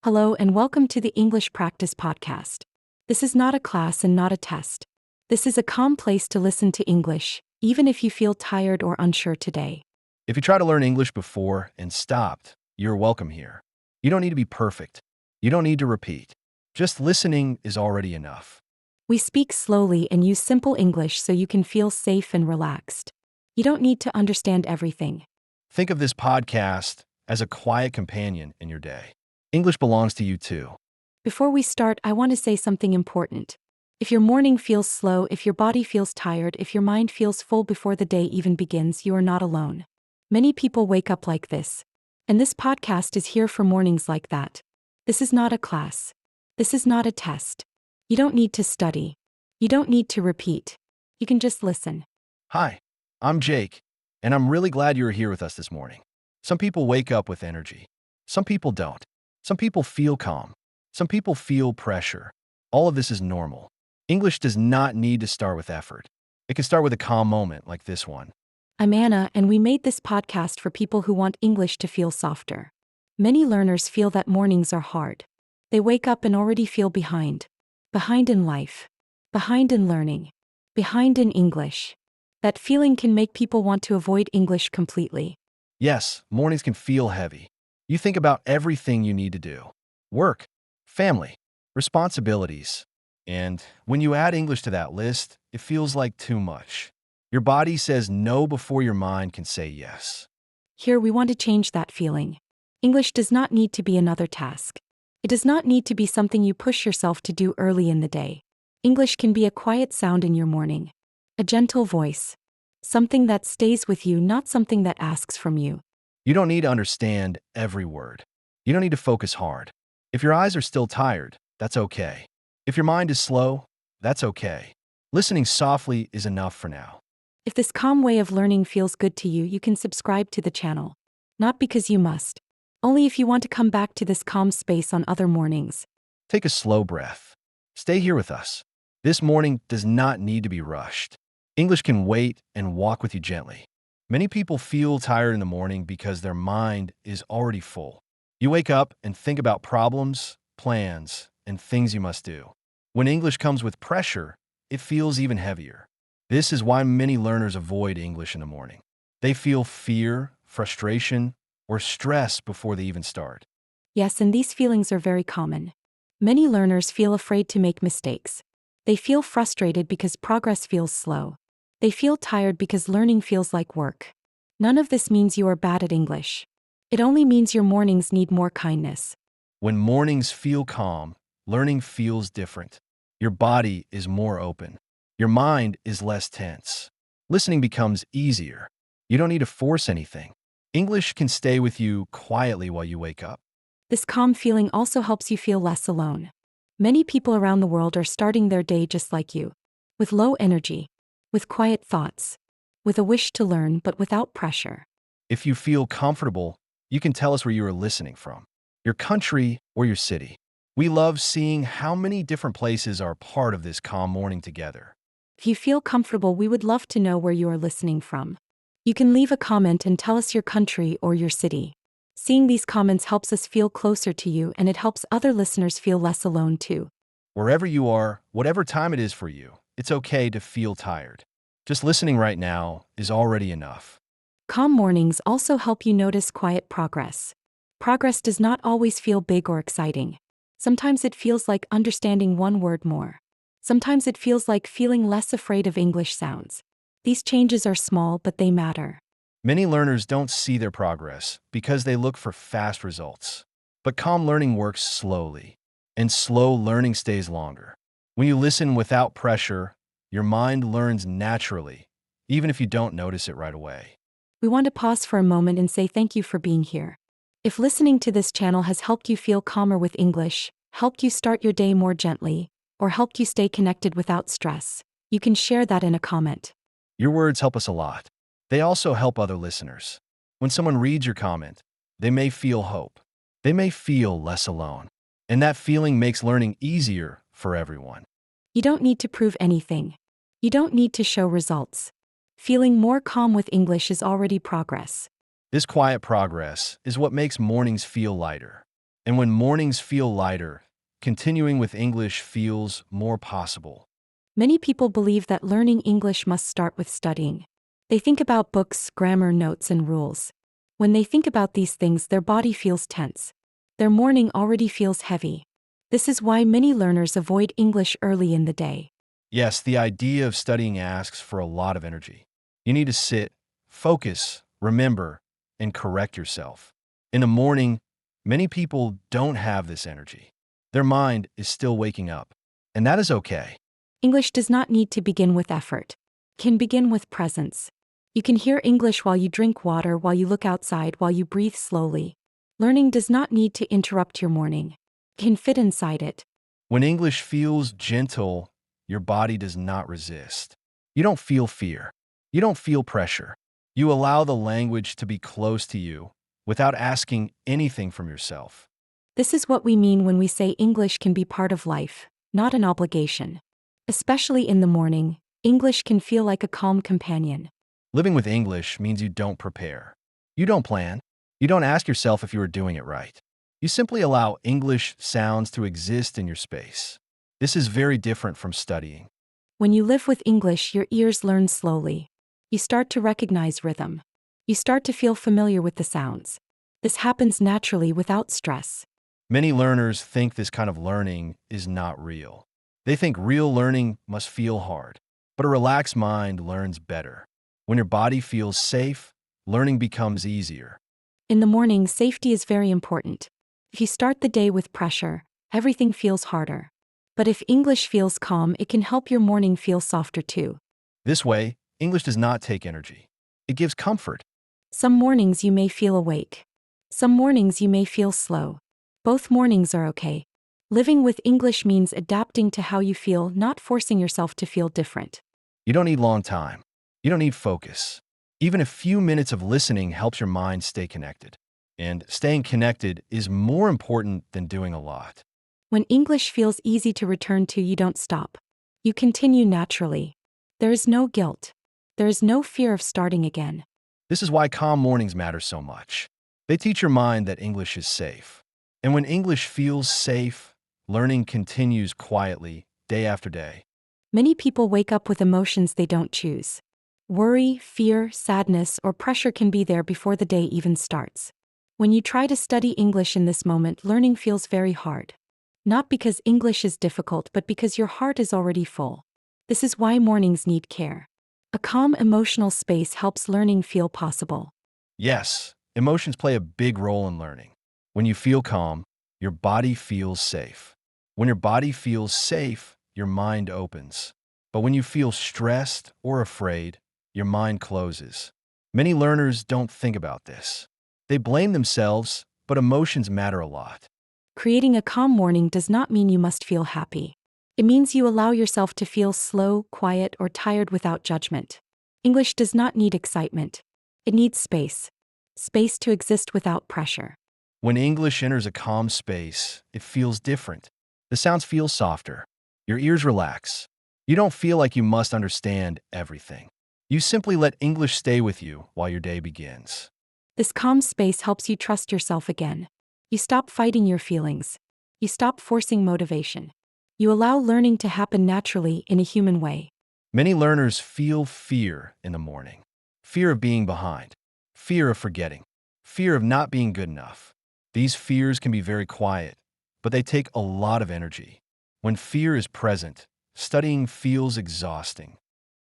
Hello and welcome to the English Practice Podcast. This is not a class and not a test. This is a calm place to listen to English, even if you feel tired or unsure today. If you tried to learn English before and stopped, you're welcome here. You don't need to be perfect. You don't need to repeat. Just listening is already enough. We speak slowly and use simple English so you can feel safe and relaxed. You don't need to understand everything. Think of this podcast as a quiet companion in your day. English belongs to you too. Before we start, I want to say something important. If your morning feels slow, if your body feels tired, if your mind feels full before the day even begins, you are not alone. Many people wake up like this. And this podcast is here for mornings like that. This is not a class. This is not a test. You don't need to study. You don't need to repeat. You can just listen. Hi, I'm Jake, and I'm really glad you're here with us this morning. Some people wake up with energy. Some people don't. Some people feel calm. Some people feel pressure. All of this is normal. English does not need to start with effort. It can start with a calm moment like this one. I'm Anna, and we made this podcast for people who want English to feel softer. Many learners feel that mornings are hard. They wake up and already feel behind. Behind in life. Behind in learning. Behind in English. That feeling can make people want to avoid English completely. Yes, mornings can feel heavy. You think about everything you need to do. Work, family, responsibilities. And when you add English to that list, it feels like too much. Your body says no before your mind can say yes. Here we want to change that feeling. English does not need to be another task. It does not need to be something you push yourself to do early in the day. English can be a quiet sound in your morning. A gentle voice. Something that stays with you, not something that asks from you. You don't need to understand every word. You don't need to focus hard. If your eyes are still tired, that's okay. If your mind is slow, that's okay. Listening softly is enough for now. If this calm way of learning feels good to you, you can subscribe to the channel. Not because you must. Only if you want to come back to this calm space on other mornings. Take a slow breath. Stay here with us. This morning does not need to be rushed. English can wait and walk with you gently. Many people feel tired in the morning because their mind is already full. You wake up and think about problems, plans, and things you must do. When English comes with pressure, it feels even heavier. This is why many learners avoid English in the morning. They feel fear, frustration, or stress before they even start. Yes, and these feelings are very common. Many learners feel afraid to make mistakes. They feel frustrated because progress feels slow. They feel tired because learning feels like work. None of this means you are bad at English. It only means your mornings need more kindness. When mornings feel calm, learning feels different. Your body is more open. Your mind is less tense. Listening becomes easier. You don't need to force anything. English can stay with you quietly while you wake up. This calm feeling also helps you feel less alone. Many people around the world are starting their day just like you. With low energy. With quiet thoughts. With a wish to learn but without pressure. If you feel comfortable, you can tell us where you are listening from. Your country or your city. We love seeing how many different places are part of this calm morning together. If you feel comfortable, we would love to know where you are listening from. You can leave a comment and tell us your country or your city. Seeing these comments helps us feel closer to you, and it helps other listeners feel less alone too. Wherever you are, whatever time it is for you, it's okay to feel tired. Just listening right now is already enough. Calm mornings also help you notice quiet progress. Progress does not always feel big or exciting. Sometimes it feels like understanding one word more. Sometimes it feels like feeling less afraid of English sounds. These changes are small, but they matter. Many learners don't see their progress because they look for fast results. But calm learning works slowly, and slow learning stays longer. When you listen without pressure, your mind learns naturally, even if you don't notice it right away. We want to pause for a moment and say thank you for being here. If listening to this channel has helped you feel calmer with English, helped you start your day more gently, or helped you stay connected without stress, you can share that in a comment. Your words help us a lot. They also help other listeners. When someone reads your comment, they may feel hope. They may feel less alone. And that feeling makes learning easier for everyone. You don't need to prove anything. You don't need to show results. Feeling more calm with English is already progress. This quiet progress is what makes mornings feel lighter. And when mornings feel lighter, continuing with English feels more possible. Many people believe that learning English must start with studying. They think about books, grammar, notes, and rules. When they think about these things, their body feels tense. Their morning already feels heavy. This is why many learners avoid English early in the day. Yes, the idea of studying asks for a lot of energy. You need to sit, focus, remember, and correct yourself. In the morning, many people don't have this energy. Their mind is still waking up, and that is okay. English does not need to begin with effort. It can begin with presence. You can hear English while you drink water, while you look outside, while you breathe slowly. Learning does not need to interrupt your morning. It can fit inside it. When English feels gentle, your body does not resist. You don't feel fear. You don't feel pressure. You allow the language to be close to you without asking anything from yourself. This is what we mean when we say English can be part of life, not an obligation. Especially in the morning, English can feel like a calm companion. Living with English means you don't prepare. You don't plan. You don't ask yourself if you are doing it right. You simply allow English sounds to exist in your space. This is very different from studying. When you live with English, your ears learn slowly. You start to recognize rhythm. You start to feel familiar with the sounds. This happens naturally without stress. Many learners think this kind of learning is not real. They think real learning must feel hard, but a relaxed mind learns better. When your body feels safe, learning becomes easier. In the morning, safety is very important. If you start the day with pressure, everything feels harder. But if English feels calm, it can help your morning feel softer too. This way, English does not take energy. It gives comfort. Some mornings you may feel awake. Some mornings you may feel slow. Both mornings are okay. Living with English means adapting to how you feel, not forcing yourself to feel different. You don't need long time. You don't need focus. Even a few minutes of listening helps your mind stay connected. And staying connected is more important than doing a lot. When English feels easy to return to, you don't stop. You continue naturally. There is no guilt. There is no fear of starting again. This is why calm mornings matter so much. They teach your mind that English is safe. And when English feels safe, learning continues quietly, day after day. Many people wake up with emotions they don't choose. Worry, fear, sadness, or pressure can be there before the day even starts. When you try to study English in this moment, learning feels very hard. Not because English is difficult, but because your heart is already full. This is why mornings need care. A calm emotional space helps learning feel possible. Yes, emotions play a big role in learning. When you feel calm, your body feels safe. When your body feels safe, your mind opens. But when you feel stressed or afraid, your mind closes. Many learners don't think about this. They blame themselves, but emotions matter a lot. Creating a calm morning does not mean you must feel happy. It means you allow yourself to feel slow, quiet, or tired without judgment. English does not need excitement. It needs space. Space to exist without pressure. When English enters a calm space, it feels different. The sounds feel softer. Your ears relax. You don't feel like you must understand everything. You simply let English stay with you while your day begins. This calm space helps you trust yourself again. You stop fighting your feelings. You stop forcing motivation. You allow learning to happen naturally in a human way. Many learners feel fear in the morning. Fear of being behind. Fear of forgetting. Fear of not being good enough. These fears can be very quiet, but they take a lot of energy. When fear is present, studying feels exhausting.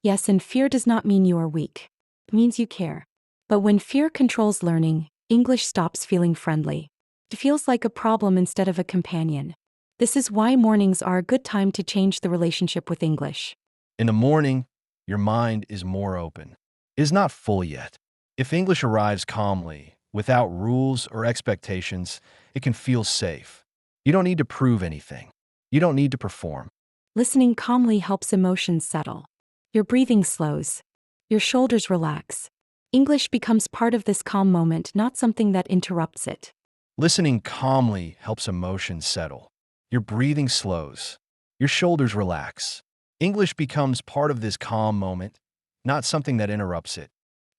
Yes, and fear does not mean you are weak. It means you care. But when fear controls learning, English stops feeling friendly. It feels like a problem instead of a companion. This is why mornings are a good time to change the relationship with English. In the morning, your mind is more open. It is not full yet. If English arrives calmly, without rules or expectations, it can feel safe. You don't need to prove anything. You don't need to perform. Listening calmly helps emotions settle. Your breathing slows. Your shoulders relax. English becomes part of this calm moment, not something that interrupts it. Listening calmly helps emotions settle. Your breathing slows. Your shoulders relax. English becomes part of this calm moment, not something that interrupts it.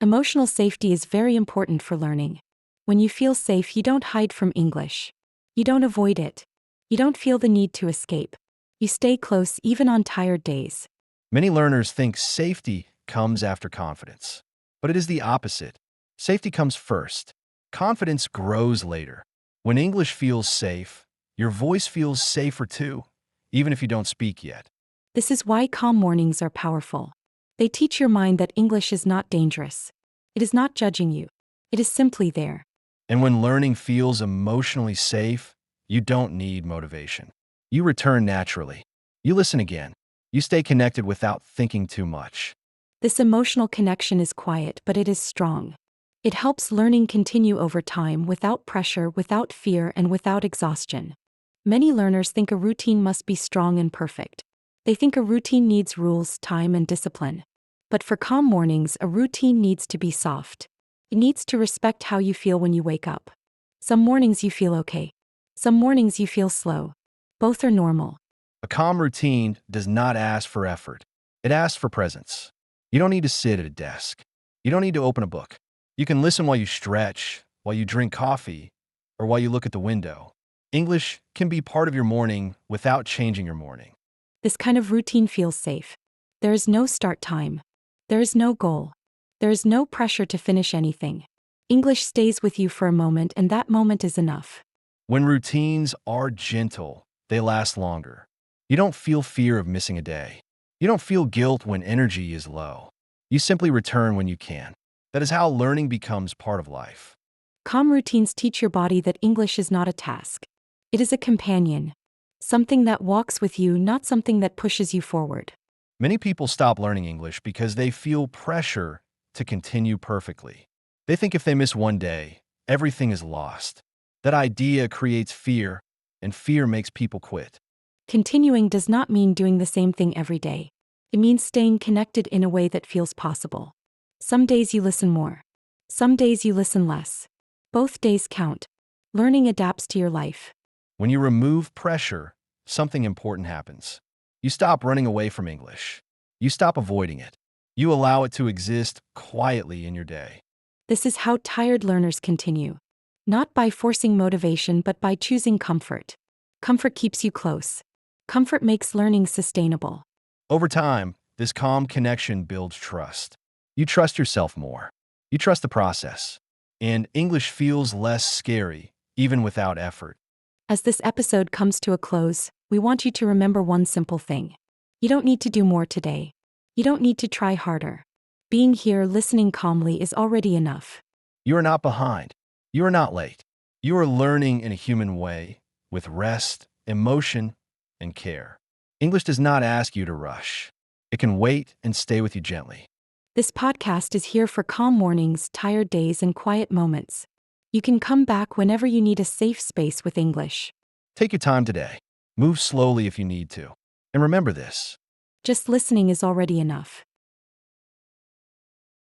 Emotional safety is very important for learning. When you feel safe, you don't hide from English. You don't avoid it. You don't feel the need to escape. You stay close even on tired days. Many learners think safety comes after confidence, but it is the opposite. Safety comes first. Confidence grows later. When English feels safe, your voice feels safer too, even if you don't speak yet. This is why calm mornings are powerful. They teach your mind that English is not dangerous. It is not judging you. It is simply there. And when learning feels emotionally safe, you don't need motivation. You return naturally. You listen again. You stay connected without thinking too much. This emotional connection is quiet, but it is strong. It helps learning continue over time without pressure, without fear, and without exhaustion. Many learners think a routine must be strong and perfect. They think a routine needs rules, time, and discipline. But for calm mornings, a routine needs to be soft. It needs to respect how you feel when you wake up. Some mornings you feel okay. Some mornings you feel slow. Both are normal. A calm routine does not ask for effort. It asks for presence. You don't need to sit at a desk. You don't need to open a book. You can listen while you stretch, while you drink coffee, or while you look at the window. English can be part of your morning without changing your morning. This kind of routine feels safe. There is no start time. There is no goal. There is no pressure to finish anything. English stays with you for a moment, and that moment is enough. When routines are gentle, they last longer. You don't feel fear of missing a day. You don't feel guilt when energy is low. You simply return when you can. That is how learning becomes part of life. Calm routines teach your body that English is not a task. It is a companion. Something that walks with you, not something that pushes you forward. Many people stop learning English because they feel pressure to continue perfectly. They think if they miss one day, everything is lost. That idea creates fear, and fear makes people quit. Continuing does not mean doing the same thing every day. It means staying connected in a way that feels possible. Some days you listen more. Some days you listen less. Both days count. Learning adapts to your life. When you remove pressure, something important happens. You stop running away from English. You stop avoiding it. You allow it to exist quietly in your day. This is how tired learners continue. Not by forcing motivation, but by choosing comfort. Comfort keeps you close. Comfort makes learning sustainable. Over time, this calm connection builds trust. You trust yourself more. You trust the process. And English feels less scary, even without effort. As this episode comes to a close, we want you to remember one simple thing. You don't need to do more today. You don't need to try harder. Being here listening calmly is already enough. You are not behind. You are not late. You are learning in a human way, with rest, emotion, and care. English does not ask you to rush. It can wait and stay with you gently. This podcast is here for calm mornings, tired days, and quiet moments. You can come back whenever you need a safe space with English. Take your time today. Move slowly if you need to. And remember this. Just listening is already enough.